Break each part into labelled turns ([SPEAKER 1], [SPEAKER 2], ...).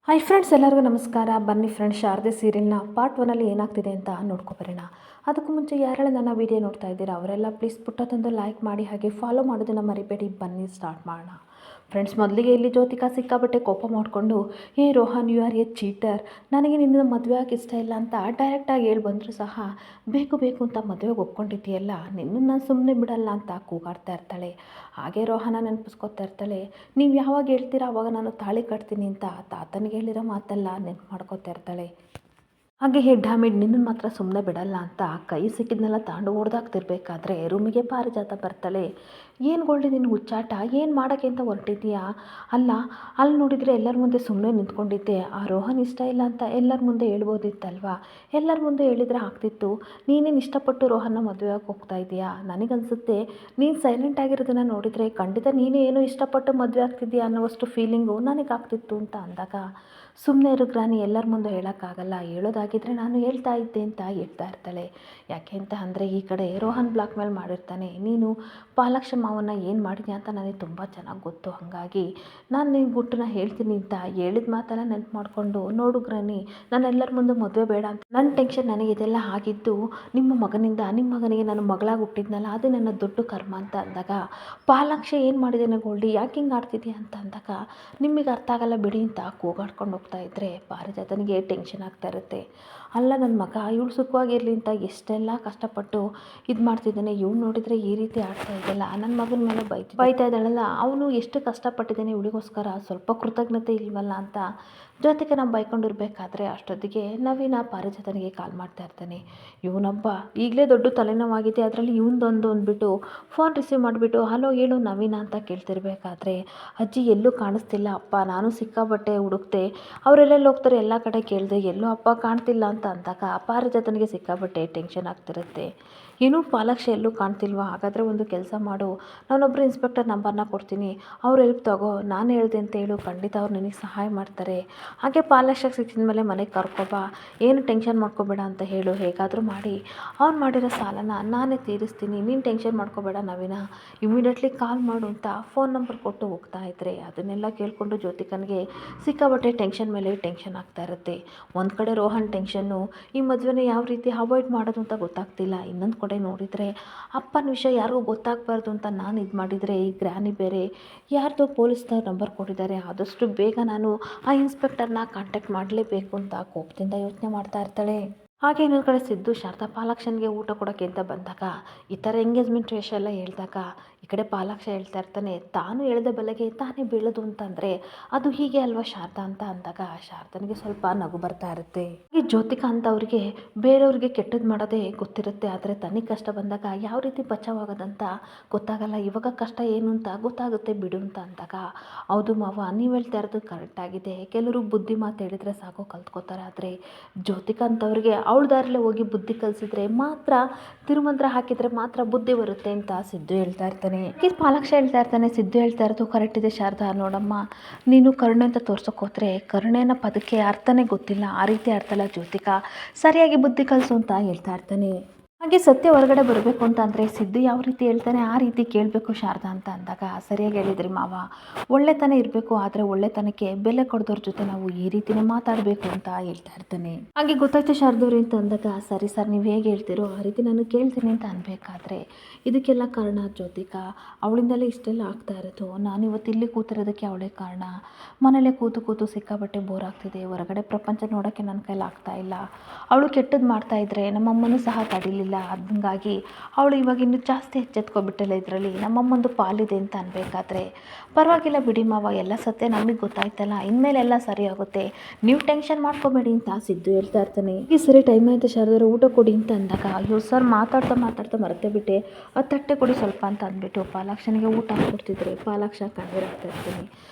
[SPEAKER 1] Hi friends, ಎಲ್ಲರಿಗೂ ನಮಸ್ಕಾರ. ಬನ್ನಿ ಫ್ರೆಂಡ್ಸ್, ಶಾರದೆ ಸೀರಿಯಲ್ನ ಪಾರ್ಟ್ 1 ಏನಾಗ್ತಿದೆ ಅಂತ ನೋಡ್ಕೊಬರೋಣ. ಅದಕ್ಕೂ ಮುಂಚೆ ಯಾರೆಲ್ಲ ನನ್ನ ವಿಡಿಯೋ ನೋಡ್ತಾ ಇದ್ದೀರಾ ಅವರೆಲ್ಲ ಪ್ಲೀಸ್ ಪುಟ್ಟದೊಂದು ಲೈಕ್ ಮಾಡಿ, ಹಾಗೆ ಫಾಲೋ ಮಾಡೋದನ್ನು ಮರಿಬೇಡಿ. ಬನ್ನಿ ಸ್ಟಾರ್ಟ್ ಮಾಡೋಣ. ಫ್ರೆಂಡ್ಸ್, ಮೊದಲಿಗೆ ಇಲ್ಲಿ ಜ್ಯೋತಿಕಾ ಸಿಕ್ಕಾಬಟ್ಟೆ ಕೋಪ ಮಾಡಿಕೊಂಡು, ಏ Rohan, you are a cheater, ನನಗೆ ನಿನ್ನ ಮದುವೆ ಆಗಿ ಇಷ್ಟ ಇಲ್ಲ ಅಂತ ಡೈರೆಕ್ಟಾಗಿ ಹೇಳಿ ಬಂದರೂ ಸಹ ಬೇಕು ಬೇಕು ಅಂತ ಮದುವೆಗೆ ಒಪ್ಕೊಂಡಿದ್ದೀಯಲ್ಲ, ನಿನ್ನನ್ನು ಸುಮ್ಮನೆ ಬಿಡಲ್ಲ ಅಂತ ಕೂಗಾಡ್ತಾ ಇರ್ತಾಳೆ. ಹಾಗೆ ರೋಹನ ನೆನಪಿಸ್ಕೊತಾ ಇರ್ತಾಳೆ. ನೀವು ಯಾವಾಗ ಹೇಳ್ತೀರಾ ಅವಾಗ ನಾನು ತಾಳಿ ಕಟ್ತೀನಿ ಅಂತ ತಾತನಿಗೆ ಹೇಳಿರೋ ಮಾತೆಲ್ಲ ನೆನ್ಪು ಮಾಡ್ಕೊತಾ ಇರ್ತಾಳೆ. ಹಾಗೆ ಹೆಡ್ ಹಾಮಿಡ್ ನಿನ್ನನ್ನು ಮಾತ್ರ ಸುಮ್ಮನೆ ಬಿಡಲ್ಲ ಅಂತ ಕೈ ಸಿಕ್ಕಿದ್ನೆಲ್ಲ ತಾಂಡು ಓಡ್ದಾಗ್ತಿರ್ಬೇಕಾದ್ರೆ ರೂಮಿಗೆ ಪಾರಿಜಾತ ಬರ್ತಾಳೆ. ಏನು ಗೋಲ್ಡಿ ನಿನ್ನ ಹುಚ್ಚಾಟ, ಏನು ಮಾಡೋಕ್ಕೆ ಅಂತ ಹೊರಟಿದ್ದೀಯಾ? ಅಲ್ಲ, ಅಲ್ಲಿ ನೋಡಿದರೆ ಎಲ್ಲರ ಮುಂದೆ ಸುಮ್ಮನೆ ನಿಂತ್ಕೊಂಡಿದ್ದೆ, ಆ ರೋಹನ್ ಇಷ್ಟ ಇಲ್ಲ ಅಂತ ಎಲ್ಲರ ಮುಂದೆ ಹೇಳ್ಬೋದಿತ್ತಲ್ವಾ? ಎಲ್ಲರ ಮುಂದೆ ಹೇಳಿದರೆ ಆಗ್ತಿತ್ತು. ನೀನೇನು ಇಷ್ಟಪಟ್ಟು ರೋಹನ್ನ ಮದುವೆಯಾಗಿ ಹೋಗ್ತಾ ಇದೆಯಾ? ನನಗನ್ಸುತ್ತೆ ನೀನು ಸೈಲೆಂಟ್ ಆಗಿರೋದನ್ನು ನೋಡಿದರೆ ಖಂಡಿತ ನೀನೇ ಏನೋ ಇಷ್ಟಪಟ್ಟು ಮದುವೆ ಆಗ್ತಿದ್ದೀಯಾ ಅನ್ನೋವಷ್ಟು ಫೀಲಿಂಗು ನನಗಾಗ್ತಿತ್ತು ಅಂತ ಅಂದಾಗ, ಸುಮ್ಮನೆ ಇರು ಗ್ರಾನಿ, ಎಲ್ಲರ ಮುಂದೆ ಹೇಳೋಕ್ಕಾಗಲ್ಲ, ಹೇಳೋದಾಗಿದ್ದರೆ ನಾನು ಹೇಳ್ತಾ ಇದ್ದೆ ಅಂತ ಹೇಳ್ತಾ ಇರ್ತಾಳೆ. ಯಾಕೆ ಅಂತ ಅಂದರೆ, ಈ ಕಡೆ ರೋಹನ್ ಬ್ಲಾಕ್ ಮೇಲ್ ಮಾಡಿರ್ತಾನೆ. ನೀನು ಪಾಲಾಕ್ಷ ಮಾವನ್ನ ಏನು ಮಾಡಿದ್ಯಾ ಅಂತ ನನಗೆ ತುಂಬ ಚೆನ್ನಾಗಿ ಗೊತ್ತು, ಹಾಗಾಗಿ ನಾನು ನಿನ್ನ ಗುಟ್ಟನ್ನ ಹೇಳ್ತೀನಿ ಅಂತ ಹೇಳಿದ ಮಾತೆಲ್ಲ ನೆನ್ಪು ಮಾಡಿಕೊಂಡು, ನೋಡು ಗ್ರಾನಿ, ನಾನು ಎಲ್ಲರ ಮುಂದೆ ಮದುವೆ ಬೇಡ ಅಂತ ನನ್ನ ಟೆನ್ಷನ್ ನನಗೆ ಇದೆಲ್ಲ ಆಗಿದ್ದು ನಿಮ್ಮ ಮಗನಿಂದ. ನಿಮ್ಮ ಮಗನಿಗೆ ನಾನು ಮಗಳಾಗಿ ಹುಟ್ಟಿದ್ನಲ್ಲ, ಅದು ನನ್ನ ದೊಡ್ಡ ಕರ್ಮ ಅಂತ ಅಂದಾಗ, ಪಾಲಾಕ್ಷ ಏನು ಮಾಡಿದ್ದೇನೆ ಗೋಲ್ಡಿ, ಯಾಕೆ ಹಿಂಗೆ ಆಡ್ತಿದ್ಯಾ ಅಂತ ಅಂದಾಗ, ನಿಮಗೆ ಅರ್ಥ ಆಗಲ್ಲ ಬಿಡಿ ಅಂತ ಕೂಗಾಡ್ಕೊಂಡು ಹೋಗ್ತಾ ಇದ್ದರೆ ಪಾರಿಜಾತನಿಗೆ ಟೆನ್ಷನ್ ಆಗ್ತಾ ಇರುತ್ತೆ. ಅಲ್ಲ ನನ್ನ ಮಗ, ಇವಳು ಸುಖವಾಗಿರಲಿ ಅಂತ ಎಷ್ಟೆಲ್ಲ ಕಷ್ಟಪಟ್ಟು ಇದು ಮಾಡ್ತಿದ್ದಾನೆ, ಇವಳು ನೋಡಿದರೆ ಈ ರೀತಿ ಆಡ್ತಾ ಇದೆಯಲ್ಲ, ನನ್ನ ಮಗನ ಮೇಲೆ ಬೈತಾ ಇದ್ದಾಳಲ್ಲ, ಅವನು ಎಷ್ಟು ಕಷ್ಟಪಟ್ಟಿದ್ದಾನೆ ಇವಳಿಗೋಸ್ಕರ, ಸ್ವಲ್ಪ ಕೃತಜ್ಞತೆ ಇಲ್ವಲ್ಲ ಅಂತ ಜೊತೆಗೆ ನಾವು ಬೈಕೊಂಡಿರ್ಬೇಕಾದ್ರೆ ಅಷ್ಟೊತ್ತಿಗೆ ನವೀನ ಪಾರಿಜಾತನಿಗೆ ಕಾಲ್ ಮಾಡ್ತಾ ಇರ್ತಾನೆ. ಇವನೊಬ್ಬ ಈಗಲೇ ದೊಡ್ಡ ತಲೆನೋವಾಗಿದೆ, ಅದರಲ್ಲಿ ಇವನದೊಂದು ಅಂದ್ಬಿಟ್ಟು ಫೋನ್ ರಿಸೀವ್ ಮಾಡಿಬಿಟ್ಟು, ಹಲೋ ಹೇಳು ನವೀನ ಅಂತ ಕೇಳ್ತಿರ್ಬೇಕಾದ್ರೆ, ಅಜ್ಜಿ ಎಲ್ಲೂ ಕಾಣಿಸ್ತಿಲ್ಲ ಅಪ್ಪ, ನಾನು ಸಿಕ್ಕಾಬಟ್ಟೆ ಹುಡುಕ್ತೆ, ಅವರೆಲ್ಲೆಲ್ಲಿ ಹೋಗ್ತಾರೆ ಎಲ್ಲ ಕಡೆ ಕೇಳಿದೆ, ಎಲ್ಲೂ ಅಪ್ಪ ಕಾಣ್ತಿಲ್ಲ ಅಂತ ಅಂದಾಗ ಪಾರಿಜಾತನಿಗೆ ಸಿಕ್ಕಾಬಟ್ಟೆ ಟೆನ್ಷನ್ ಆಗ್ತಿರುತ್ತೆ. ಏನೂ ಪಾಲಾಕ್ಷ ಎಲ್ಲೂ ಕಾಣ್ತಿಲ್ವಾ? ಹಾಗಾದರೆ ಒಂದು ಕೆಲಸ ಮಾಡು, ನಾನೊಬ್ಬರು ಇನ್ಸ್ಪೆಕ್ಟರ್ ನಂಬರ್ನ ಕೊಡ್ತೀನಿ, ಅವ್ರು ಹೆಲ್ಪ್ ತಗೋ, ನಾನು ಹೇಳಿದೆ ಅಂತ ಹೇಳು, ಖಂಡಿತ ಅವ್ರು ನಿನಗೆ ಸಹಾಯ ಮಾಡ್ತಾರೆ. ಹಾಗೆ ಪಾಲಾಕ್ಷ ಸಿಕ್ಕಿದ ಮೇಲೆ ಮನೆಗೆ ಕರ್ಕೊಬಾ, ಏನು ಟೆನ್ಷನ್ ಮಾಡ್ಕೋಬೇಡ ಅಂತ ಹೇಳು, ಹೇಗಾದರೂ ಮಾಡಿ ಅವ್ನು ಮಾಡಿರೋ ಸಾಲನ ನಾನೇ ತೀರಿಸ್ತೀನಿ, ನೀನು ಟೆನ್ಷನ್ ಮಾಡ್ಕೋಬೇಡ ನವೀನ, ಇಮಿಡಿಯೇಟ್ಲಿ ಕಾಲ್ ಮಾಡು ಅಂತ ಫೋನ್ ನಂಬರ್ ಕೊಟ್ಟು ಹೋಗ್ತಾ ಇದ್ದರೆ, ಅದನ್ನೆಲ್ಲ ಕೇಳಿಕೊಂಡು ಜ್ಯೋತಿಕನಿಗೆ ಸಿಕ್ಕಾಬಟ್ಟೆ ಟೆನ್ಷನ್ ಮೇಲೆ ಟೆನ್ಷನ್ ಆಗ್ತಾ ಇರುತ್ತೆ. ಒಂದು ಕಡೆ ರೋಹನ್ ಟೆನ್ಷನ್ನು, ಈ ಮದುವೆನ ಯಾವ ರೀತಿ ಅವಾಯ್ಡ್ ಮಾಡೋದು ಅಂತ ಗೊತ್ತಾಗ್ತಿಲ್ಲ, ಇನ್ನೊಂದು ಕಡೆ ನೋಡಿದರೆ ಅಪ್ಪನ ವಿಷಯ ಯಾರಿಗೂ ಗೊತ್ತಾಗಬಾರ್ದು ಅಂತ ನಾನು ಇದು ಮಾಡಿದರೆ, ಈ ಗ್ರಾನಿ ಬೇರೆ ಯಾರ್ದೋ ಪೊಲೀಸ್ನವ್ರ ನಂಬರ್ ಕೊಟ್ಟಿದ್ದಾರೆ, ಆದಷ್ಟು ಬೇಗ ನಾನು ಆ ಇನ್ಸ್ಪೆಕ್ಟರ್ನ ಕಾಂಟ್ಯಾಕ್ಟ್ ಮಾಡಲೇಬೇಕು ಅಂತ ಕೋಪದಿಂದ ಯೋಚನೆ ಮಾಡ್ತಾ ಇರ್ತಾಳೆ. ಹಾಗೆ ಇನ್ನೊಂದು ಕಡೆ ಸಿದ್ದು ಶಾರದಾ ಪಾಲಾಕ್ಷನಿಗೆ ಊಟ ಕೊಡೋಕ್ಕೆ ಅಂತ ಬಂದಾಗ, ಈ ಥರ ಎಂಗೇಜ್ಮೆಂಟ್ ವಿಷಯ ಎಲ್ಲ ಹೇಳಿದಾಗ ಈ ಕಡೆ ಪಾಲಾಕ್ಷ ಹೇಳ್ತಾ ಇರ್ತಾನೆ, ತಾನು ಎಳೆದ ಬಲೆಗೆ ತಾನೇ ಬೀಳೋದು ಅಂತಂದರೆ ಅದು ಹೀಗೆ ಅಲ್ವಾ ಶಾರದಾ ಅಂತ ಅಂದಾಗ ಶಾರದನಿಗೆ ಸ್ವಲ್ಪ ನಗು ಬರ್ತಾ ಇರುತ್ತೆ. ಈ ಜ್ಯೋತಿಕಾ ಅಂತ ಅವರಿಗೆ ಬೇರೆಯವ್ರಿಗೆ ಕೆಟ್ಟದ್ದು ಮಾಡೋದೇ ಗೊತ್ತಿರುತ್ತೆ, ಆದರೆ ತನಗೆ ಕಷ್ಟ ಬಂದಾಗ ಯಾವ ರೀತಿ ಬಚಾವಾಗೋದಂತ ಗೊತ್ತಾಗಲ್ಲ, ಇವಾಗ ಕಷ್ಟ ಏನು ಅಂತ ಗೊತ್ತಾಗುತ್ತೆ ಬಿಡು ಅಂತ ಅಂದಾಗ, ಹೌದು ಮಾವ, ನೀವು ಹೇಳ್ತಾ ಇರೋದು ಕರೆಕ್ಟಾಗಿದೆ, ಕೆಲವರು ಬುದ್ಧಿ ಮಾತು ಹೇಳಿದರೆ ಸಾಕು ಕಲ್ತ್ಕೋತಾರೆ, ಆದರೆ ಜ್ಯೋತಿಕಾ ಅಂತವ್ರಿಗೆ ಅವಳ ದಾರಿಲೇ ಹೋಗಿ ಬುದ್ಧಿ ಕಲಿಸಿದ್ರೆ ಮಾತ್ರ, ತಿರುಮಂತ್ರ ಹಾಕಿದರೆ ಮಾತ್ರ ಬುದ್ಧಿ ಬರುತ್ತೆ ಅಂತ ಸಿದ್ದು ಹೇಳ್ತಾ ಇರ್ತಾನೆ. ಪಾಲಾಕ್ಷ ಹೇಳ್ತಾ ಇರ್ತಾನೆ, ಸಿದ್ದು ಹೇಳ್ತಾ ಇರೋದು ಕರೆಕ್ಟ್ ಇದೆ ಶಾರದಾ, ನೋಡಮ್ಮ, ನೀನು ಕರುಣೆ ಅಂತ ತೋರ್ಸೋಕೆ ಹೋದ್ರೆ ಕರುಣೆನ ಪದಕ್ಕೆ ಅರ್ಥನೇ ಗೊತ್ತಿಲ್ಲ, ಆ ರೀತಿ ಅರ್ಥಲ್ಲ ಜ್ಯೋತಿಕಾ, ಸರಿಯಾಗಿ ಬುದ್ಧಿ ಕಲಿಸು ಅಂತ ಹೇಳ್ತಾ ಇರ್ತಾನೆ. ಹಾಗೆ ಸತ್ಯ ಹೊರಗಡೆ ಬರಬೇಕು ಅಂತ ಅಂದರೆ ಸಿದ್ದು ಯಾವ ರೀತಿ ಹೇಳ್ತಾನೆ ಆ ರೀತಿ ಕೇಳಬೇಕು ಶಾರದಾ ಅಂತ ಅಂದಾಗ, ಸರಿಯಾಗಿ ಹೇಳಿದ್ರಿ ಮಾವ, ಒಳ್ಳೆತನ ಇರಬೇಕು, ಆದರೆ ಒಳ್ಳೆತನಕ್ಕೆ ಬೆಲೆ ಕೊಡೋದ್ರ ಜೊತೆ ನಾವು ಈ ರೀತಿನೇ ಮಾತಾಡಬೇಕು ಅಂತ ಹೇಳ್ತಾ ಇರ್ತಾನೆ. ಹಾಗೆ ಗೊತ್ತಾಯ್ತು ಶಾರದವ್ರಿ ಅಂತ ಅಂದಾಗ, ಸರಿ ಸರ್, ನೀವು ಹೇಗೆ ಹೇಳ್ತೀರೋ ಆ ರೀತಿ ನಾನು ಕೇಳ್ತೀನಿ ಅಂತ ಅನ್ಬೇಕಾದ್ರೆ, ಇದಕ್ಕೆಲ್ಲ ಕಾರಣ ಜ್ಯೋತಿಕಾ, ಅವಳಿಂದಲೇ ಇಷ್ಟೆಲ್ಲ ಆಗ್ತಾ ಇರೋದು, ನಾನು ಇವತ್ತು ಇಲ್ಲಿ ಕೂತಿರೋದಕ್ಕೆ ಅವಳೇ ಕಾರಣ, ಮನೇಲೆ ಕೂತು ಕೂತು ಸಿಕ್ಕಾಬಟ್ಟೆ ಬೋರ್ ಆಗ್ತಿದೆ, ಹೊರಗಡೆ ಪ್ರಪಂಚ ನೋಡೋಕ್ಕೆ ನನ್ನ ಕೈಲಿ ಆಗ್ತಾ ಇಲ್ಲ, ಅವಳು ಕೆಟ್ಟದ್ದು ಮಾಡ್ತಾ ಇದ್ರೆ ನಮ್ಮಮ್ಮನೂ ಸಹ ತಡಿಲಿಲ್ಲ, ಹಂಗಾಗಿ ಅವಳು ಇವಾಗ ಇನ್ನೂ ಜಾಸ್ತಿ ಎಚ್ಚೆತ್ಕೊಬಿಟ್ಟಲ್ಲ, ಇದರಲ್ಲಿ ನಮ್ಮಮ್ಮಂದು ಪಾಲಿದೆ ಅಂತ ಅನ್ಬೇಕಾದ್ರೆ, ಪರವಾಗಿಲ್ಲ ಬಿಡಿ ಮಾವ, ಎಲ್ಲ ಸತ್ಯ ನಮಗೆ ಗೊತ್ತಾಯ್ತಲ್ಲ, ಇನ್ಮೇಲೆ ಎಲ್ಲ ಸರಿ ಆಗುತ್ತೆ, ನೀವು ಟೆನ್ಷನ್ ಮಾಡ್ಕೋಬೇಡಿ ಅಂತ ಸಿದ್ದು ಹೇಳ್ತಾ ಇರ್ತಾನೆ. ಈ ಸರಿ ಟೈಮ್ ಆಯಿತು ಶಾರದವ್ರು, ಊಟ ಕೊಡಿ ಅಂತ ಅಂದಾಗ, ಅಯ್ಯೋ ಸರ್, ಮಾತಾಡ್ತಾ ಮರ್ತೇ ಬಿಟ್ಟೆ, ಆ ತಟ್ಟೆ ಕೊಡಿ ಸ್ವಲ್ಪ ಅಂತ ಅಂದ್ಬಿಟ್ಟು ಪಾಲಾಕ್ಷನಿಗೆ ಊಟ ಕೊಡ್ತಿದ್ರೆ ಪಾಲಾಕ್ಷ ಕಣ್ಣೀರಾಗ್ತಾ ಇರ್ತೀನಿ.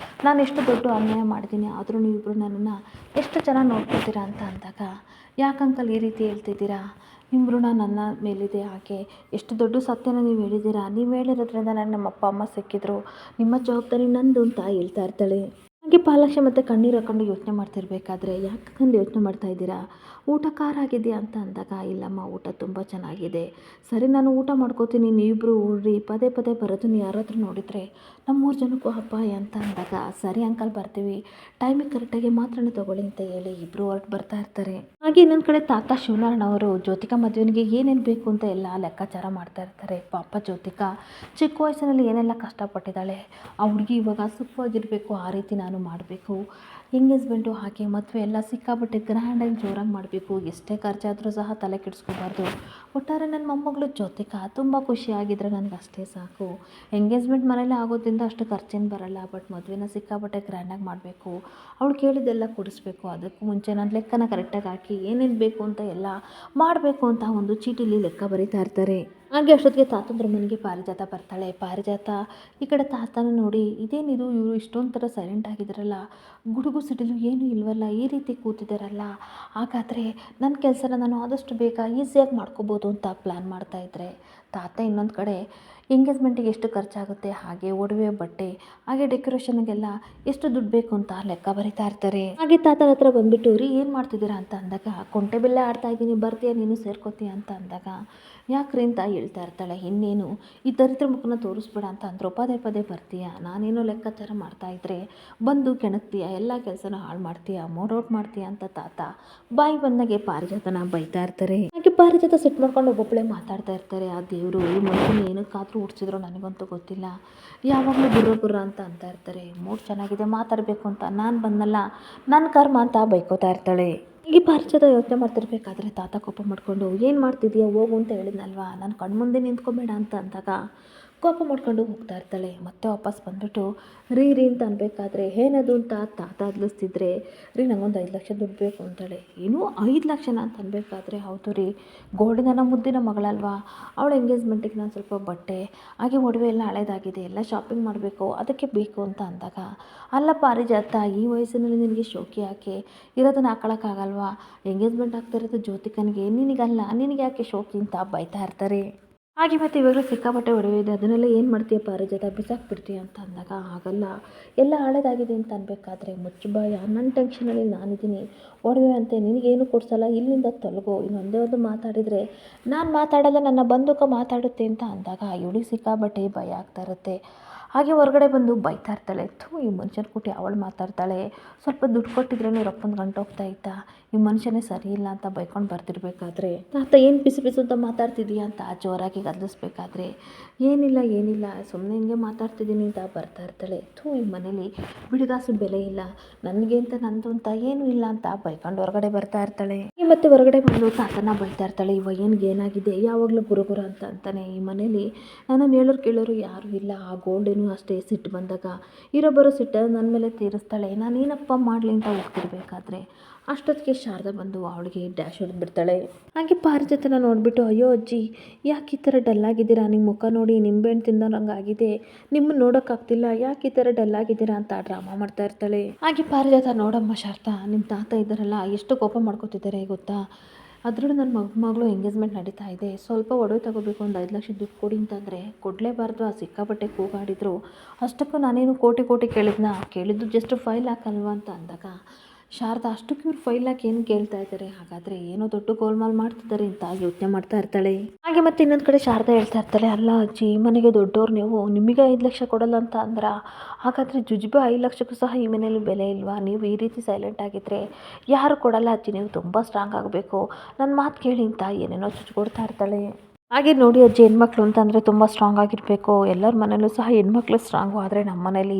[SPEAKER 1] ನಾನು ಎಷ್ಟು ದೊಡ್ಡ ಅನ್ಯಾಯ ಮಾಡಿದ್ದೀನಿ, ಆದರೂ ನೀವಿಬ್ಬರು ನನ್ನನ್ನು ಎಷ್ಟು ಚೆನ್ನಾಗಿ ನೋಡ್ಕೊತೀರಾ ಅಂತ ಅಂದಾಗ, ಯಾಕಂಕಲ್ ಈ ರೀತಿ ಹೇಳ್ತಿದ್ದೀರಾ, ನಿಮ್ಮ ಋಣ ನನ್ನ ಮೇಲಿದೆ, ಹಾಗೆ ಎಷ್ಟು ದೊಡ್ಡ ಸತ್ಯನ ನೀವು ಹೇಳಿದ್ದೀರಾ, ನೀವು ಹೇಳಿರೋದ್ರಿಂದ ನನಗೆ ನಮ್ಮ ಅಪ್ಪ ಅಮ್ಮ ಸಿಕ್ಕಿದ್ರು, ನಿಮ್ಮ ಜವಾಬ್ದಾರಿ ನಂದು ಅಂತ ಹೇಳ್ತಾ ಇರ್ತಾಳೆ. ಹೀಗೆ ಪಾಲಾಕ್ಷ ಮತ್ತು ಕಣ್ಣೀರು ಹಾಕೊಂಡು ಯೋಚನೆ ಮಾಡ್ತಿರ್ಬೇಕಾದ್ರೆ, ಯಾಕಂದು ಯೋಚನೆ ಮಾಡ್ತಾ ಇದ್ದೀರಾ, ಊಟ ಖಾರ ಆಗಿದೆಯಾ ಅಂತ ಅಂದಾಗ, ಇಲ್ಲಮ್ಮ ಊಟ ತುಂಬ ಚೆನ್ನಾಗಿದೆ, ಸರಿ ನಾನು ಊಟ ಮಾಡ್ಕೋತೀನಿ, ನೀವಿಬ್ಬರು ಊರ್ರಿ, ಪದೇ ಪದೇ ಬರೋದನ್ನ ಯಾರಾದರೂ ನೋಡಿದರೆ ನಮ್ಮ 3 ಜನಕ್ಕೂ ಅಪಾಯ ಅಂತ ಅಂದಾಗ, ಸರಿ ಅಂಕಲ್ ಬರ್ತೀವಿ, ಟೈಮಿಗೆ ಕರೆಕ್ಟಾಗಿ ಮಾತ್ರನೇ ತೊಗೊಳ್ಳಿ ಅಂತ ಹೇಳಿ ಇಬ್ಬರು ಹೊರಟು ಬರ್ತಾ ಇರ್ತಾರೆ. ಹಾಗೆ ಇನ್ನೊಂದು ಕಡೆ ತಾತ ಶಿವನಾರಾಯಣ ಅವರು ಜ್ಯೋತಿಕಾ ಮದುವೆಗೆ ಏನೇನು ಬೇಕು ಅಂತ ಎಲ್ಲ ಲೆಕ್ಕಾಚಾರ ಮಾಡ್ತಾ ಇರ್ತಾರೆ. ಪಾಪ ಜ್ಯೋತಿಕಾ ಚಿಕ್ಕ ವಯಸ್ಸಿನಲ್ಲಿ ಏನೆಲ್ಲ ಕಷ್ಟಪಟ್ಟಿದ್ದಾಳೆ, ಆ ಹುಡುಗಿ ಇವಾಗ ಸುಖವಾಗಿರಬೇಕು, ಆ ರೀತಿ ನಾನು ಮಾಡಬೇಕು, ಎಂಗೇಜ್ಮೆಂಟು ಹಾಗೆ ಮದುವೆ ಎಲ್ಲ ಸಿಕ್ಕಾಪಟ್ಟೆ ಗ್ರ್ಯಾಂಡಾಗಿ ಜೋರಾಗಿ ಮಾಡಬೇಕು, ಎಷ್ಟೇ ಖರ್ಚಾದರೂ ಸಹ ತಲೆ ಕೆಡಿಸ್ಕೋಬಾರ್ದು, ಒಟ್ಟಾರೆ ನನ್ನ ಮೊಮ್ಮಗಳು ಜ್ಯೋತಿಕಾ ತುಂಬ ಖುಷಿಯಾಗಿದ್ದರೆ ನನಗೆ ಅಷ್ಟೇ ಸಾಕು, ಎಂಗೇಜ್ಮೆಂಟ್ ಮನೇಲಿ ಆಗೋದ್ರಿಂದ ಅಷ್ಟು ಖರ್ಚೇನು ಬರಲ್ಲ, ಬಟ್ ಮದುವೆನ ಸಿಕ್ಕಾಪಟ್ಟೆ ಗ್ರ್ಯಾಂಡಾಗಿ ಮಾಡಬೇಕು, ಅವಳು ಕೇಳಿದ್ದೆಲ್ಲ ಕೊಡಿಸ್ಬೇಕು, ಅದಕ್ಕೂ ಮುಂಚೆ ನಾನು ಲೆಕ್ಕನ ಕರೆಕ್ಟಾಗಿ ಹಾಕಿ ಏನೇನು ಬೇಕು ಅಂತ ಎಲ್ಲ ಮಾಡಬೇಕು ಅಂತ ಒಂದು ಚೀಟಿಲಿ ಲೆಕ್ಕ ಬರೀತಾ ಇರ್ತಾರೆ. ಹಾಗೆ ಅಷ್ಟೊತ್ತಿಗೆ ತಾತಂದ್ರ ಮನೆಗೆ ಪಾರಿಜಾತ ಬರ್ತಾಳೆ. ಪಾರಿಜಾತ ಈ ಕಡೆ ತಾತನ ನೋಡಿ, ಇದೇನಿದು ಇವರು ಇಷ್ಟೊಂದು ಥರ ಸೈಲೆಂಟ್ ಆಗಿದ್ದಾರಲ್ಲ, ಗುಡುಗು ಸಿಡಿಲು ಏನೂ ಇಲ್ವಲ್ಲ, ಈ ರೀತಿ ಕೂತಿದ್ದಾರಲ್ಲ, ಹಾಗಾದರೆ ನನ್ನ ಕೆಲಸನ ನಾನು ಆದಷ್ಟು ಬೇಗ ಈಸಿಯಾಗಿ ಮಾಡ್ಕೋಬೋದು ಅಂತ ಪ್ಲ್ಯಾನ್ ಮಾಡ್ತಾಯಿದ್ರೆ, ತಾತ ಇನ್ನೊಂದು ಕಡೆ ಎಂಗೇಜ್ಮೆಂಟಿಗೆ ಎಷ್ಟು ಖರ್ಚಾಗುತ್ತೆ, ಹಾಗೆ ಒಡವೆ ಬಟ್ಟೆ ಹಾಗೆ ಡೆಕೋರೇಷನ್ಗೆಲ್ಲ ಎಷ್ಟು ದುಡ್ಡು ಬೇಕು ಅಂತ ಲೆಕ್ಕ ಬರಿತಾ ಇರ್ತಾರೆ. ಹಾಗೆ ತಾತನ ಹತ್ರ ಬಂದುಬಿಟ್ಟು, ರೀ ಏನು ಮಾಡ್ತಿದ್ದೀರಾ ಅಂತ ಅಂದಾಗ, ಕೊಂಟೆ ಬೆಲ್ಲ ಆಡ್ತಾ ಇದ್ದೀನಿ, ಬರ್ತೀಯ ನೀನು ಸೇರ್ಕೋತೀಯ ಅಂತ ಅಂದಾಗ, ಯಾಕ್ರಿ ಅಂತ ಹೇಳ್ತಾ ಇರ್ತಾಳೆ. ಇನ್ನೇನು ಈ ದರಿದ್ರ ಮುಖನ ತೋರಿಸ್ಬೇಡ ಅಂತ ಅಂದರು, ಪದೇ ಪದೇ ಬರ್ತೀಯ, ನಾನೇನೋ ಲೆಕ್ಕಾಚಾರ ಮಾಡ್ತಾಯಿದ್ರೆ ಬಂದು ಕೆಣಕ್ತೀಯ, ಎಲ್ಲ ಕೆಲಸನ ಹಾಳು ಮಾಡ್ತೀಯ, ಮೂಡ್ ಔಟ್ ಮಾಡ್ತೀಯ ಅಂತ ತಾತ ಬಾಯಿ ಬಂದಾಗೆ ಪಾರಿಜಾತನ ಬೈತಾ ಇರ್ತಾರೆ. ಹಾಗೆ ಪಾರಿಜಾತ ಸೆಟ್ ಮಾಡ್ಕೊಂಡು ಒಬ್ಬೊಬ್ಬಳೇ ಮಾತಾಡ್ತಾ ಇರ್ತಾರೆ. ಆ ದೇವರು ಈ ಮನುಷ್ಯನ ಏನಕ್ಕಾದರೂ ಹುಡ್ಸಿದ್ರು ನನಗಂತೂ ಗೊತ್ತಿಲ್ಲ, ಯಾವಾಗಲೂ ಗುರ್ರ ಅಂತ ಇರ್ತಾರೆ, ಮೂಡ್ ಚೆನ್ನಾಗಿದೆ ಮಾತಾಡಬೇಕು ಅಂತ ನಾನು ಬಂದಲ್ಲ, ನನ್ನ ಕರ್ಮ ಅಂತ ಬೈಕೋತಾ ಇರ್ತಾಳೆ. ಹೀಗೆ ಪಾರಿಜಾತ ಯೋಚನೆ ಮಾಡ್ತಿರ್ಬೇಕಾದ್ರೆ ತಾತ ಕೋಪ ಮಾಡಿಕೊಂಡು, ಏನು ಮಾಡ್ತಿದ್ದೀಯ ಹೋಗು ಅಂತ ಹೇಳಿದ್ನಲ್ವಾ, ನಾನು ಕಣ್ಮುಂದೆ ನಿಂತ್ಕೊಬೇಡ ಅಂತ ಅಂದಾಗ ಕೋಪ ಮಾಡ್ಕೊಂಡು ಹೋಗ್ತಾ ಇರ್ತಾಳೆ. ಮತ್ತೆ ವಾಪಸ್ ಬಂದುಬಿಟ್ಟು ರೀ ಅಂತ ಅನ್ಬೇಕಾದ್ರೆ, ಏನದು ಅಂತ ತಾತ ಅದ್ಲಿಸ್ತಿದ್ರೆ, ರೀ ನಂಗೊಂದು 5 ಲಕ್ಷ ದುಡ್ಡು ಬೇಕು ಅಂತಾಳೆ. ಇನ್ನೂ 5 ಲಕ್ಷನ ಅಂತ ಅನ್ಬೇಕಾದ್ರೆ, ಹೌದು ರೀ, ಗೋಲ್ಡ್ ನನ್ನ ಮುದ್ದಿನ ಮಗಳಲ್ವಾ, ಅವಳ ಎಂಗೇಜ್ಮೆಂಟಿಗೆ ನಾನು ಸ್ವಲ್ಪ ಬಟ್ಟೆ ಹಾಗೆ ಒಡವೆ ಎಲ್ಲ ಹಳೇದಾಗಿದೆ, ಎಲ್ಲ ಶಾಪಿಂಗ್ ಮಾಡಬೇಕು, ಅದಕ್ಕೆ ಬೇಕು ಅಂತ ಅಂದಾಗ, ಅಲ್ಲ ಪಾರಿಜಾತ, ಈ ವಯಸ್ಸಿನಲ್ಲಿ ನಿನಗೆ ಶೋಕಿ ಯಾಕೆ, ಇರೋದನ್ನ ಹಾಕೊಳಕ್ಕಾಗಲ್ವಾ, ಎಂಗೇಜ್ಮೆಂಟ್ ಆಗ್ತಾ ಇರೋದು ಜ್ಯೋತಿಕನಿಗೆ, ನಿನಗಲ್ಲ, ನಿನಗೆ ಯಾಕೆ ಶೋಕಿ ಅಂತ ಬೈತಾ ಇರ್ತಾರೆ. ಹಾಗೆ ಮತ್ತು ಇವಾಗಲೂ ಸಿಕ್ಕಾಪಟ್ಟೆ ಒಡವೆ ಇದೆ, ಅದನ್ನೆಲ್ಲ ಏನು ಮಾಡ್ತೀಯ ಪಾರಿಜಾತ, ಬಿಸಾಕ್ಬಿಡ್ತೀಯ ಅಂತ ಅಂದಾಗ, ಆಗಲ್ಲ, ಎಲ್ಲ ಹಳೇದಾಗಿದೆ ಅಂತ ಅನ್ಬೇಕಾದ್ರೆ, ಮುಚ್ಚುಬಾಯ, ನನ್ನ ಟೆನ್ಷನಲ್ಲಿ ನಾನಿದ್ದೀನಿ, ಒಡವೆ ಅಂತೆ ನಿನಗೇನು ಕೊಡ್ಸಲ್ಲ, ಇಲ್ಲಿಂದ ತೊಲಗೋ, ಇನ್ನೊಂದೇ ಒಂದು ಮಾತಾಡಿದರೆ ನಾನು ಮಾತಾಡಲ್ಲ, ನನ್ನ ಬಂದೂಕ ಮಾತಾಡುತ್ತೆ ಅಂತ ಅಂದಾಗ, ಇವಳಿಗೆ ಸಿಕ್ಕಾಪಟ್ಟೆ ಭಯ ಆಗ್ತಾ ಇರುತ್ತೆ. ಹಾಗೆ ಹೊರಗಡೆ ಬಂದು ಬೈತಾ ಇರ್ತಾಳೆ, ಈ ಮನುಷ್ಯನ ಕೂಟಿ ಅವಳು ಮಾತಾಡ್ತಾಳೆ, ಸ್ವಲ್ಪ ದುಡ್ಡು ಕೊಟ್ಟಿದ್ರೇನು ರಪ್ಪನ ಗಂಟು ಹೋಗ್ತಾ ಇತ್ತಾ, ಈ ಮನುಷ್ಯನೇ ಸರಿ ಇಲ್ಲ ಅಂತ ಬೈಕೊಂಡು ಬರ್ತಿರ್ಬೇಕಾದ್ರೆ, ತಾತ ಏನು ಪಿಸು ಅಂತ ಮಾತಾಡ್ತಿದ್ದೀಯಾ ಅಂತ ಜೋರಾಗಿ ಗದಲಿಸ್ಬೇಕಾದ್ರೆ, ಏನಿಲ್ಲ ಸುಮ್ಮನೆ ಹಿಂಗೆ ಮಾತಾಡ್ತಿದ್ದೀನಿ ಅಂತ ಬರ್ತಾ ಇರ್ತಾಳೆ. ಈ ಮನೇಲಿ ಬಿಡಿಗಾಸು ಬೆಲೆ ಇಲ್ಲ, ನನಗೆ ಅಂತ ನಂದು ಅಂತ ಏನೂ ಇಲ್ಲ ಅಂತ ಬೈಕೊಂಡು ಹೊರಗಡೆ ಬರ್ತಾ ಇರ್ತಾಳೆ. ಮತ್ತೆ ಹೊರಗಡೆ ಬಂದು ತಾತನ ಬೈತಾ ಇರ್ತಾಳೆ, ಏನಾಗಿದೆ, ಯಾವಾಗಲೂ ಗುರುಗುರ ಅಂತ ಅಂತಾನೆ, ಈ ಮನೇಲಿ ನನ್ನನ್ನು ಹೇಳೋರು ಕೇಳೋರು ಯಾರೂ ಇಲ್ಲ, ಆ ಗೋಲ್ಡೇನು ಅಷ್ಟೇ, ಸಿಟ್ಟು ಬಂದಾಗ ಬರೋ ಸಿಟ್ಟು ನನ್ನ ಮೇಲೆ ತೀರಿಸ್ತಾಳೆ, ನಾನೇನಪ್ಪ ಮಾಡಲಿ ಅಂತ ಹೋಗ್ತಿರ್ಬೇಕಾದ್ರೆ, ಅಷ್ಟೊತ್ತಿಗೆ ಶಾರದಾ ಬಂದು ಅವಳಿಗೆ ಡ್ಯಾಶ್ ಹೊಡೆದ್ಬಿಡ್ತಾಳೆ. ಹಾಗೆ ಪಾರಿಜಾತನ ನೋಡಿಬಿಟ್ಟು, ಅಯ್ಯೋ ಅಜ್ಜಿ, ಯಾಕೆ ಈ ಥರ ಡಲ್ಲಾಗಿದ್ದೀರಾ, ನಿಮ್ಮ ಮುಖ ನೋಡಿ ನಿಂಬೆಹಣ್ಣು ತಿನ್ನೋರಂಗಾಗಿದೆ, ನಿಮ್ಮನ್ನು ನೋಡೋಕ್ಕಾಗ್ತಿಲ್ಲ, ಯಾಕೆ ಈ ಥರ ಡಲ್ಲಾಗಿದ್ದೀರಾ ಅಂತ ಡ್ರಾಮಾ ಮಾಡ್ತಾ ಇರ್ತಾಳೆ. ಹಾಗೆ ಪಾರಿಜಾತ, ನೋಡಮ್ಮ ಶಾರದಾ, ನಿಮ್ಮ ತಾತ ಇದ್ದಾರಲ್ಲ ಎಷ್ಟು ಕೋಪ ಮಾಡ್ಕೋತಿದ್ದಾರೆ ಗೊತ್ತಾ, ಅದರಲ್ಲೂ ನನ್ನ ಮಗಳು ಎಂಗೇಜ್ಮೆಂಟ್ ನಡೀತಾ ಇದೆ, ಸ್ವಲ್ಪ ಒಡವೆ ತಗೋಬೇಕು, ಒಂದು 5 ಲಕ್ಷ ದುಡ್ಡು ಕೊಡಿ ಅಂತಂದರೆ ಕೊಡಲೇಬಾರ್ದು, ಆ ಸಿಕ್ಕಾಪಟ್ಟೆ ಕೂಗಾಡಿದ್ರು, ಅಷ್ಟಕ್ಕೂ ನಾನೇನು ಕೋಟಿ ಕೇಳಿದ್ದು ಜಸ್ಟ್ 5 ಲ್ಯಾಕ್ ಅಲ್ವಾ ಅಂತ ಅಂದಾಗ, ಶಾರದಾ ಅಷ್ಟಕ್ಕೆ ಇವ್ರು 5 ಲ್ಯಾಕ್ ಏನು ಕೇಳ್ತಾ ಇದ್ದಾರೆ, ಹಾಗಾದರೆ ಏನೋ ದೊಡ್ಡ ಗೋಲ್ಮಾಲ್ ಮಾಡ್ತಿದ್ದಾರೆ ಅಂತ ಯೋಚನೆ ಮಾಡ್ತಾ ಇರ್ತಾಳೆ. ಹಾಗೆ ಮತ್ತೆ ಇನ್ನೊಂದು ಕಡೆ ಶಾರದಾ ಹೇಳ್ತಾ ಇರ್ತಾಳೆ, ಅಲ್ಲ ಅಜ್ಜಿ, ಮನೆಗೆ ದೊಡ್ಡವ್ರು ನೀವು, ನಿಮಗೆ 5 ಲಕ್ಷ ಕೊಡಲ್ಲ ಅಂತ ಅಂದ್ರೆ, ಹಾಗಾದರೆ ಜುಜುಬೆ 5 ಲಕ್ಷಕ್ಕೂ ಸಹ ಈ ಮನೇಲಿ ಬೆಲೆ ಇಲ್ವಾ, ನೀವು ಈ ರೀತಿ ಸೈಲೆಂಟ್ ಆಗಿದ್ದರೆ ಯಾರು ಕೊಡಲ್ಲ ಅಜ್ಜಿ, ನೀವು ತುಂಬ ಸ್ಟ್ರಾಂಗ್ ಆಗಬೇಕು, ನನ್ನ ಮಾತು ಕೇಳಿ ಅಂತ ಏನೇನೋ ಚುಚ್ಕೊಡ್ತಾ ಇರ್ತಾಳೆ. ಹಾಗೆ ನೋಡಿ ಅಜ್ಜಿ, ಹೆಣ್ಮಕ್ಳು ಅಂತಂದರೆ ತುಂಬ ಸ್ಟ್ರಾಂಗ್ ಆಗಿರಬೇಕು, ಎಲ್ಲರ ಮನೇಲೂ ಸಹ ಹೆಣ್ಮಕ್ಳು ಸ್ಟ್ರಾಂಗು, ಆದರೆ ನಮ್ಮ ಮನೇಲಿ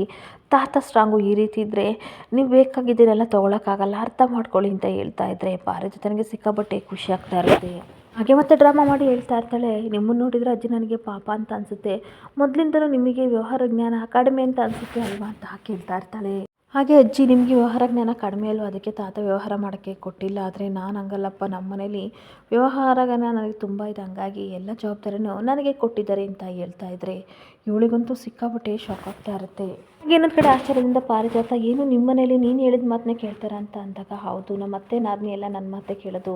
[SPEAKER 1] ತಾತ ಸ್ಟ್ರಾಂಗು, ಈ ರೀತಿ ಇದ್ದರೆ ನೀವು ಬೇಕಾಗಿದ್ದೀರೆಲ್ಲ ತೊಗೊಳಕ್ಕಾಗಲ್ಲ, ಅರ್ಥ ಮಾಡ್ಕೊಳ್ಳಿ ಅಂತ ಹೇಳ್ತಾ ಇದ್ದರೆ, ಪಾರಿಜಾತನಿಗೆ ಸಿಕ್ಕಾಪಟ್ಟೆ ಖುಷಿ ಆಗ್ತಾ ಇರುತ್ತೆ. ಹಾಗೆ ಮತ್ತೆ ಡ್ರಾಮಾ ಮಾಡಿ ಹೇಳ್ತಾ ಇರ್ತಾಳೆ, ನಿಮ್ಮನ್ನು ನೋಡಿದರೆ ಅಜ್ಜಿ ನನಗೆ ಪಾಪ ಅಂತ ಅನಿಸುತ್ತೆ, ಮೊದಲಿಂದಲೂ ನಿಮಗೆ ವ್ಯವಹಾರ ಜ್ಞಾನ ಕಡಿಮೆ ಅಂತ ಅನಿಸುತ್ತೆ ಅಲ್ವಾ ಅಂತ ಕೇಳ್ತಾ ಇರ್ತಾಳೆ. ಹಾಗೆ ಅಜ್ಜಿ, ನಿಮಗೆ ವ್ಯವಹಾರ ಜ್ಞಾನ ಕಡಿಮೆ ಅಲ್ವ, ಅದಕ್ಕೆ ತಾತ ವ್ಯವಹಾರ ಮಾಡೋಕ್ಕೆ ಕೊಟ್ಟಿಲ್ಲ, ಆದರೆ ನಾನು ಹಂಗಲ್ಲಪ್ಪ, ನಮ್ಮ ಮನೇಲಿ ವ್ಯವಹಾರ ಜ್ಞಾನ ನನಗೆ ತುಂಬ ಇದೆ, ಹಂಗಾಗಿ ಎಲ್ಲ ಜವಾಬ್ದಾರಿನೂ ನನಗೆ ಕೊಟ್ಟಿದ್ದಾರೆ ಅಂತ ಹೇಳ್ತಾ ಇದ್ದರೆ, ಇವಳಿಗಂತೂ ಸಿಕ್ಕಾಪಟ್ಟೆ ಶಾಕ್ ಆಗ್ತಾ ಇರುತ್ತೆ. ಹಾಗೆ ಇನ್ನೊಂದು ಕಡೆ ಆಶ್ಚರ್ಯದಿಂದ ಪಾರಿಜಾತ, ಏನು ನಿಮ್ಮ ಮನೇಲಿ ನೀನು ಹೇಳಿದ ಮಾತನ್ನೇ ಕೇಳ್ತಾರ ಅಂತ ಅಂದಾಗ, ಹೌದು, ನಮ್ಮ ಅತ್ತೆ ನಾದಿನಿ ಎಲ್ಲ ನನ್ನ ಮಾತೇ ಕೇಳೋದು,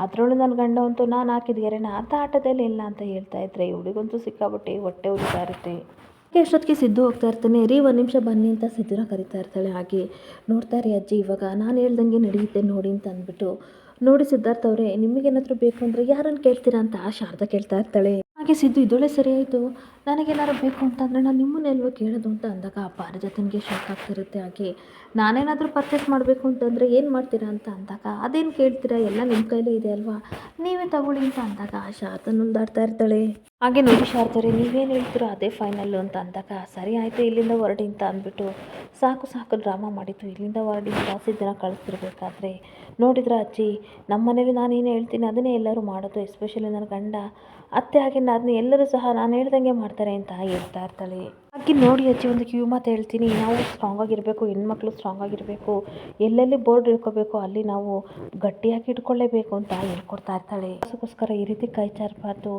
[SPEAKER 1] ಅದರಲ್ಲೂ ನನ್ನ ಗಂಡ ಅಂತೂ ನಾನು ಹಾಕಿದ ಗೆರೆನ ಆಟದಲ್ಲಿ ಇಲ್ಲ ಅಂತ ಹೇಳ್ತಾ ಇದ್ದರೆ, ಇವಳಿಗಂತೂ ಸಿಕ್ಕಾಪಟ್ಟೆ ಹೊಟ್ಟೆ ಉರಿತಾ ಇರುತ್ತೆ. ಎಷ್ಟೊತ್ತಿಗೆ ಸಿದ್ದು ಹೋಗ್ತಾ ಇರ್ತಾನೆ, ರೀ ಒಂದು ನಿಮಿಷ ಬನ್ನಿ ಅಂತ ಸಿದ್ದುನ ಕರಿತಾ ಇರ್ತಾಳೆ. ಹಾಗೆ ನೋಡ್ತಾ ರೀ ಅಜ್ಜಿ, ಇವಾಗ ನಾನು ಹೇಳ್ದಂಗೆ ನಡೆಯುತ್ತೆ ನೋಡಿ ಅಂತ ಅಂದ್ಬಿಟ್ಟು, ನೋಡಿ ಸಿದ್ಧಾರ್ಥ ಅವರೇ, ನಿಮಗೇನಾದರೂ ಬೇಕು ಅಂದರೆ ಯಾರನ್ನು ಕೇಳ್ತೀರಾ ಅಂತ ಶಾರದಾ ಕೇಳ್ತಾ ಇರ್ತಾಳೆ. ಹಾಗೆ ಸಿದ್ದು, ಇದೊಳ್ಳೆ ಸರಿ ಆಯಿತು, ನನಗೇನಾದ್ರು ಬೇಕು ಅಂತಂದರೆ ನಾನು ನಿಮ್ಮನ್ನೆಲ್ವೋ ಕೇಳೋದು ಅಂತ ಅಂದಾಗ ಪಾರಿಜಾತನಿಗೆ ಶಾಕ್ ಆಗ್ತಿರುತ್ತೆ. ಹಾಗೆ ನಾನೇನಾದರೂ ಪರ್ಚೇಸ್ ಮಾಡಬೇಕು ಅಂತಂದರೆ ಏನು ಮಾಡ್ತೀರಾ ಅಂತ ಅಂದಾಗ, ಅದೇನು ಕೇಳ್ತೀರಾ, ಎಲ್ಲ ನಿಮ್ಮ ಕೈಲೇ ಇದೆ ಅಲ್ವಾ, ನೀವೇ ತಗೊಳ್ಳಿ ಅಂತ ಅಂದಾಗ ಶಾರದಾ ನುಲ್ದಾಡ್ತಾ ಇರ್ತಾಳೆ. ಹಾಗೆ ನೋಡಿ ಶಾರದವ್ರೆ, ನೀವೇನು ಹೇಳ್ತೀರೋ ಅದೇ ಫೈನಲ್ಲು ಅಂತ ಅಂದಾಗ, ಸರಿ ಆಯಿತು ಇಲ್ಲಿಂದ ಹೊರಡಿ ಅಂತ ಅಂದ್ಬಿಟ್ಟು, ಸಾಕು ಸಾಕು ಡ್ರಾಮಾ ಮಾಡಿತ್ತು, ಇಲ್ಲಿಂದ ಹೊರಡಿ ಅಂತ ಸಿದ್ದನ ಕಳಿಸ್ತಿರ್ಬೇಕಾದ್ರೆ, ನೋಡಿದ್ರ ಅಜ್ಜಿ, ನಮ್ಮ ಮನೇಲಿ ನಾನೇನು ಹೇಳ್ತೀನಿ ಅದನ್ನೇ ಎಲ್ಲರೂ ಮಾಡೋದು, ಎಸ್ಪೆಷಲಿ ನನ್ನ ಗಂಡ, ಅತ್ತೆ, ಹಾಗೆ ಅದನ್ನ ಎಲ್ಲರೂ ಸಹ ನಾನು ಹೇಳ್ದಂಗೆ ಮಾಡ್ತಾರೆ ಅಂತ ಹೇಳ್ತಾ ಇರ್ತಾಳೆ. ಹಾಗೆ ನೋಡಿ ಅಜ್ಜಿ, ಒಂದು ಕಿವಿ ಮಾತು ಹೇಳ್ತೀನಿ, ನಾವು ಸ್ಟ್ರಾಂಗ್ ಆಗಿರಬೇಕು, ಹೆಣ್ಮಕ್ಳು ಸ್ಟ್ರಾಂಗ್ ಆಗಿರಬೇಕು, ಎಲ್ಲೆಲ್ಲಿ ಬೋರ್ಡ್ ಇಟ್ಕೋಬೇಕು ಅಲ್ಲಿ ನಾವು ಗಟ್ಟಿಯಾಗಿ ಇಟ್ಕೊಳ್ಳೇಬೇಕು ಅಂತ ಹೇಳ್ಕೊಡ್ತಾ ಇರ್ತಾಳೆ. ಅದಕ್ಕೋಸ್ಕರ ಈ ರೀತಿ ಕೈ ಚಾರಬಾರ್ದು,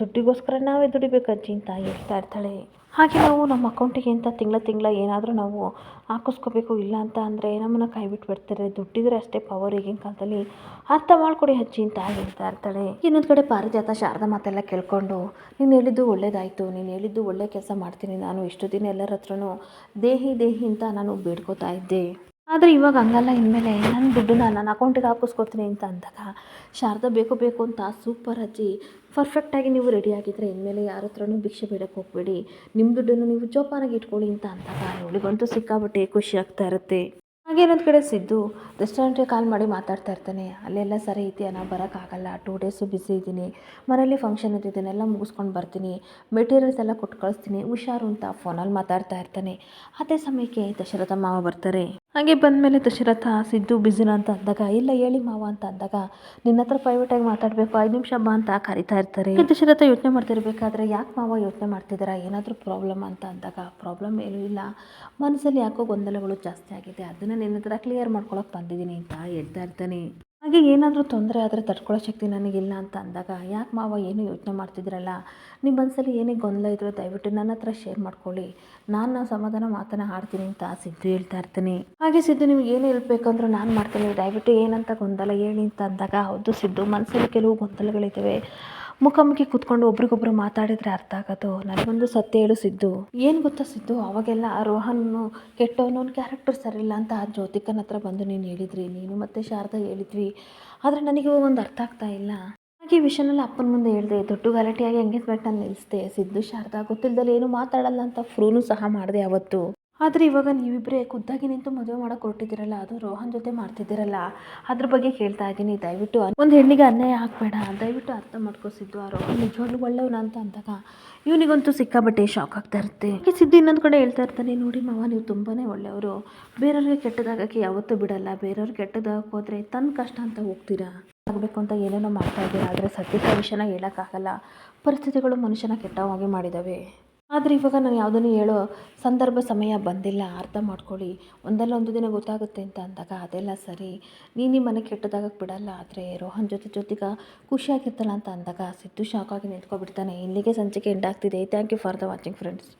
[SPEAKER 1] ದುಡ್ಡಿಗೋಸ್ಕರ ನಾವೇ ದುಡಿಬೇಕು ಅಜ್ಜಿ ಅಂತ ಹೇಳ್ತಾ ಇರ್ತಾಳೆ. ಹಾಗೆ ನಾವು ನಮ್ಮ ಅಕೌಂಟಿಗೆ ಅಂತ ತಿಂಗಳ ಏನಾದರೂ ನಾವು ಹಾಕಿಸ್ಕೋಬೇಕು, ಇಲ್ಲ ಅಂತ ಅಂದರೆ ನಮ್ಮನ್ನು ಕೈ ಬಿಟ್ಟು ಬಿಡ್ತಾರೆ, ದುಡ್ಡಿದ್ರೆ ಅಷ್ಟೇ ಪವರ್ ಈಗಿನ ಕಾಲದಲ್ಲಿ, ಅರ್ಥ ಮಾಡ್ಕೊಡಿ ಅಜ್ಜಿ ಅಂತ ಹೇಳ್ತಾ ಇರ್ತಾಳೆ. ಇನ್ನೊಂದು ಕಡೆ ಪಾರಿಜಾತ ಶಾರದಾ ಮಾತೆಲ್ಲ ಕೇಳ್ಕೊಂಡು, ನೀನು ಹೇಳಿದ್ದು ಒಳ್ಳೇದಾಯಿತು, ನೀನು ಹೇಳಿದ್ದು ಒಳ್ಳೆ ಕೆಲಸ ಮಾಡ್ತೀನಿ, ನಾನು ಇಷ್ಟು ದಿನ ಎಲ್ಲರ ಹತ್ರನೂ ದೇಹಿ ದೇಹಿ ಅಂತ ನಾನು ಬೇಡ್ಕೋತಾ ಇದ್ದೆ, ಆದರೆ ಇವಾಗ ಹಂಗಲ್ಲ, ಇನ್ಮೇಲೆ ನನ್ನ ದುಡ್ಡನ್ನ ನನ್ನ ಅಕೌಂಟಿಗೆ ಹಾಕಿಸ್ಕೊತೀನಿ ಅಂತ ಅಂದಾಗ ಶಾರದಾ ಬೇಕು ಬೇಕು ಅಂತ, ಸೂಪರ್ ಅಜ್ಜಿ, ಪರ್ಫೆಕ್ಟಾಗಿ ನೀವು ರೆಡಿ ಆಗಿದ್ದರೆ ಇನ್ಮೇಲೆ ಯಾರ ಹತ್ರನೂ ಭಿಕ್ಷೆ ಬೇಡಕ್ಕೆ ಹೋಗಬೇಡಿ, ನಿಮ್ಮ ದುಡ್ಡನ್ನು ನೀವು ಜೋಪಾನಾಗಿ ಇಟ್ಕೊಳ್ಳಿ ಅಂತ ಅಂದಾಗ ಇವಳಿಗಂತೂ ಸಿಕ್ಕಾಬಟ್ಟೆ ಖುಷಿ ಆಗ್ತಾ ಇರುತ್ತೆ. ಹಾಗೆ ಇನ್ನೊಂದು ಕಡೆ ಸಿದ್ದು ರೆಸ್ಟೋರೆಂಟ್ಗೆ ಕಾಲ್ ಮಾಡಿ ಮಾತಾಡ್ತಾ ಇರ್ತಾನೆ, ಅಲ್ಲೆಲ್ಲ ಸರಿ ಇದೆಯಾ, ನಾವು ಬರೋಕ್ಕಾಗಲ್ಲ, 2 ಡೇಸು ಬ್ಯುಸಿ ಇದ್ದೀನಿ, ಮನೇಲಿ ಫಂಕ್ಷನ್ ಇದನ್ನೆಲ್ಲ ಮುಗಿಸ್ಕೊಂಡು ಬರ್ತೀನಿ, ಮೆಟೀರಿಯಲ್ಸ್ ಎಲ್ಲ ಕೊಟ್ಟು ಕಳಿಸ್ತೀನಿ, ಹುಷಾರು ಅಂತ ಫೋನಲ್ಲಿ ಮಾತಾಡ್ತಾ ಇರ್ತಾನೆ. ಅದೇ ಸಮಯಕ್ಕೆ ದಶರಥ ಮಾವ ಬರ್ತಾರೆ. ಹಾಗೆ ಬಂದಮೇಲೆ ದಶರಥ, ಸಿದ್ದು ಬ್ಯುಸಿನ ಅಂತ ಅಂದಾಗ, ಇಲ್ಲ ಹೇಳಿ ಮಾವ ಅಂತ ಅಂದಾಗ, ನಿನ್ನ ಹತ್ರ ಪ್ರೈವೇಟಾಗಿ ಮಾತಾಡಬೇಕು, 5 ನಿಮಿಷ ಬಾ ಅಂತ ಕರಿತಾ ಇರ್ತಾರೆ. ದಶರಥ ಯೋಚನೆ ಮಾಡ್ತಿರ್ಬೇಕಾದ್ರೆ, ಯಾಕೆ ಮಾವ ಯೋಚನೆ ಮಾಡ್ತಿದ್ದೀರಾ, ಏನಾದರೂ ಪ್ರಾಬ್ಲಮ್ ಅಂತ ಅಂದಾಗ, ಪ್ರಾಬ್ಲಮ್ ಏನೂ ಇಲ್ಲ, ಮನಸ್ಸಲ್ಲಿ ಯಾಕೋ ಗೊಂದಲಗಳು ಜಾಸ್ತಿ ಆಗಿದೆ, ಅದನ್ನು ನಿನ್ನ ಹತ್ರ ಕ್ಲಿಯರ್ ಮಾಡ್ಕೊಳಕ್ಕೆ ಬಂದಿದ್ದೀನಿ ಅಂತ ಹೇಳ್ತಾ ಇರ್ತಾನೆ. ಹಾಗೆ ಏನಾದರೂ ತೊಂದರೆ ಆದರೆ ತಡ್ಕೊಳ್ಳೋ ಶಕ್ತಿ ನನಗಿಲ್ಲ ಅಂತ ಅಂದಾಗ, ಯಾಕೆ ಮಾವ ಏನು ಯೋಚನೆ ಮಾಡ್ತಿದ್ದೀರಲ್ಲ, ನಿಮ್ಮ ಮನಸ್ಸಲ್ಲಿ ಏನೇ ಗೊಂದಲ ಇದ್ದರೂ ದಯವಿಟ್ಟು ನನ್ನ ಹತ್ರ ಶೇರ್ ಮಾಡ್ಕೊಳ್ಳಿ, ನಾನು ಸಮಾಧಾನ ಮಾತನ್ನ ಆಡ್ತೀನಿ ಅಂತ ಸಿದ್ದು ಹೇಳ್ತಾ ಇರ್ತೀನಿ. ಹಾಗೆ ಸಿದ್ದು, ನಿಮ್ಗೆ ಏನು ಹೇಳ್ಬೇಕಂದ್ರೂ ನಾನು ಮಾಡ್ತೀನಿ, ದಯವಿಟ್ಟು ಏನಂತ ಗೊಂದಲ ಹೇಳಿ ಅಂತ ಅಂದಾಗ, ಹೌದು ಸಿದ್ದು, ಮನಸ್ಸಲ್ಲಿ ಕೆಲವು ಗೊಂದಲಗಳಿದ್ದಾವೆ, ಮುಖಾಮುಖಿ ಕೂತ್ಕೊಂಡು ಒಬ್ರಿಗೊಬ್ರು ಮಾತಾಡಿದರೆ ಅರ್ಥ ಆಗೋದು, ನನಗೊಂದು ಸತ್ಯ ಹೇಳು ಸಿದ್ದು, ಏನು ಗೊತ್ತಾ ಸಿದ್ದು, ಅವಾಗೆಲ್ಲ ರೋಹನ್ನು ಕೆಟ್ಟವನು, ಕ್ಯಾರೆಕ್ಟರ್ ಸರಿಯಿಲ್ಲ ಅಂತ ಜ್ಯೋತಿಕನ ಹತ್ರ ಬಂದು ನೀನು ಹೇಳಿದ್ರಿ, ನೀನು ಮತ್ತು ಶಾರದಾ ಹೇಳಿದ್ವಿ, ಆದರೆ ನನಗೆ ಒಂದು ಅರ್ಥ ಆಗ್ತಾ ಇಲ್ಲ. ಹಾಗೆ ಈ ವಿಷಯನೆಲ್ಲ ಅಪ್ಪನ ಮುಂದೆ ಹೇಳಿದೆ, ದೊಡ್ಡ ಗಲಾಟೆಯಾಗಿ ಎಂಗೇಜ್ಮೆಂಟ್ನ ನಿಲ್ಲಿಸಿದೆ, ಸಿದ್ದು ಶಾರದಾ ಗೊತ್ತಿಲ್ಲದಲ್ಲಿ ಏನು ಮಾತಾಡಲ್ಲ ಅಂತ ಪ್ರೂವ್ನು ಸಹ ಮಾಡಿದೆ ಅವತ್ತು, ಆದರೆ ಇವಾಗ ನೀವಿಬ್ಬರೇ ಖುದ್ದಾಗಿ ನಿಂತು ಮದುವೆ ಮಾಡೋಕೆ ಹೊರಟಿದ್ದೀರಲ್ಲ, ಅದು ರೋಹನ್ ಜೊತೆ ಮಾಡ್ತಿದ್ದೀರಲ್ಲ, ಅದ್ರ ಬಗ್ಗೆ ಕೇಳ್ತಾ ಇದ್ದೀನಿ, ದಯವಿಟ್ಟು ಒಂದು ಹೆಣ್ಣಿಗೆ ಅನ್ಯಾಯ ಆಗಬೇಡ, ದಯವಿಟ್ಟು ಅರ್ಥ ಮಾಡ್ಕೊಸಿದ್ದು, ಆ ರೋಹನ್ ನಿಜವಾಗ್ಲೂ ಒಳ್ಳೆಯವನ ಅಂತ ಅಂದಾಗ ಇವನಿಗಂತೂ ಸಿಕ್ಕಾಬಟ್ಟೆ ಶಾಕ್ ಆಗ್ತಾ ಇರುತ್ತೆ. ಸಿದ್ದು ಇನ್ನೊಂದು ಕಡೆ ಹೇಳ್ತಾ ಇರ್ತಾನೆ, ನೋಡಿ ಮಾವ, ನೀವು ತುಂಬಾ ಒಳ್ಳೆಯವರು, ಬೇರೆಯವ್ರಿಗೆ ಕೆಟ್ಟದಾಗಕ್ಕೆ ಯಾವತ್ತೂ ಬಿಡಲ್ಲ, ಬೇರೆಯವ್ರು ಕೆಟ್ಟದಾಗಕ್ಕೆ ಹೋದರೆ ತನ್ನ ಕಷ್ಟ ಅಂತ ಹೋಗ್ತೀರಾ, ಆಗಬೇಕು ಅಂತ ಏನೇನೋ ಮಾಡ್ತಾ ಇದ್ದೀರಾ, ಆದರೆ ಸತ್ಯದ ವಿಷಯನ ಹೇಳೋಕ್ಕಾಗಲ್ಲ, ಪರಿಸ್ಥಿತಿಗಳು ಮನುಷ್ಯನ ಕೆಟ್ಟವಾಗಿ ಮಾಡಿದ್ದಾವೆ, ಆದರೆ ಇವಾಗ ನಾನು ಯಾವುದನ್ನು ಹೇಳೋ ಸಂದರ್ಭ ಸಮಯ ಬಂದಿಲ್ಲ, ಅರ್ಥ ಮಾಡ್ಕೊಳ್ಳಿ, ಒಂದಲ್ಲ ಒಂದು ದಿನ ಗೊತ್ತಾಗುತ್ತೆ ಅಂತ ಅಂದಾಗ, ಅದೆಲ್ಲ ಸರಿ, ನೀನು ಮನೆ ಕೆಟ್ಟದಾಗಕ್ಕೆ ಬಿಡಲ್ಲ, ಆದರೆ ರೋಹನ್ ಜೊತೆಗ ಖುಷಿಯಾಗಿರ್ತಲ್ಲ ಅಂತ ಅಂದಾಗ ಸಿದ್ದು ಶಾಕಾಗಿ ನಿಂತ್ಕೊಬಿಡ್ತಾನೆ. ಇಲ್ಲಿಗೆ ಸಂಚಿಕೆ ಎಂಡ್ ಆಗ್ತಿದೆ. Thank you for the watching friends.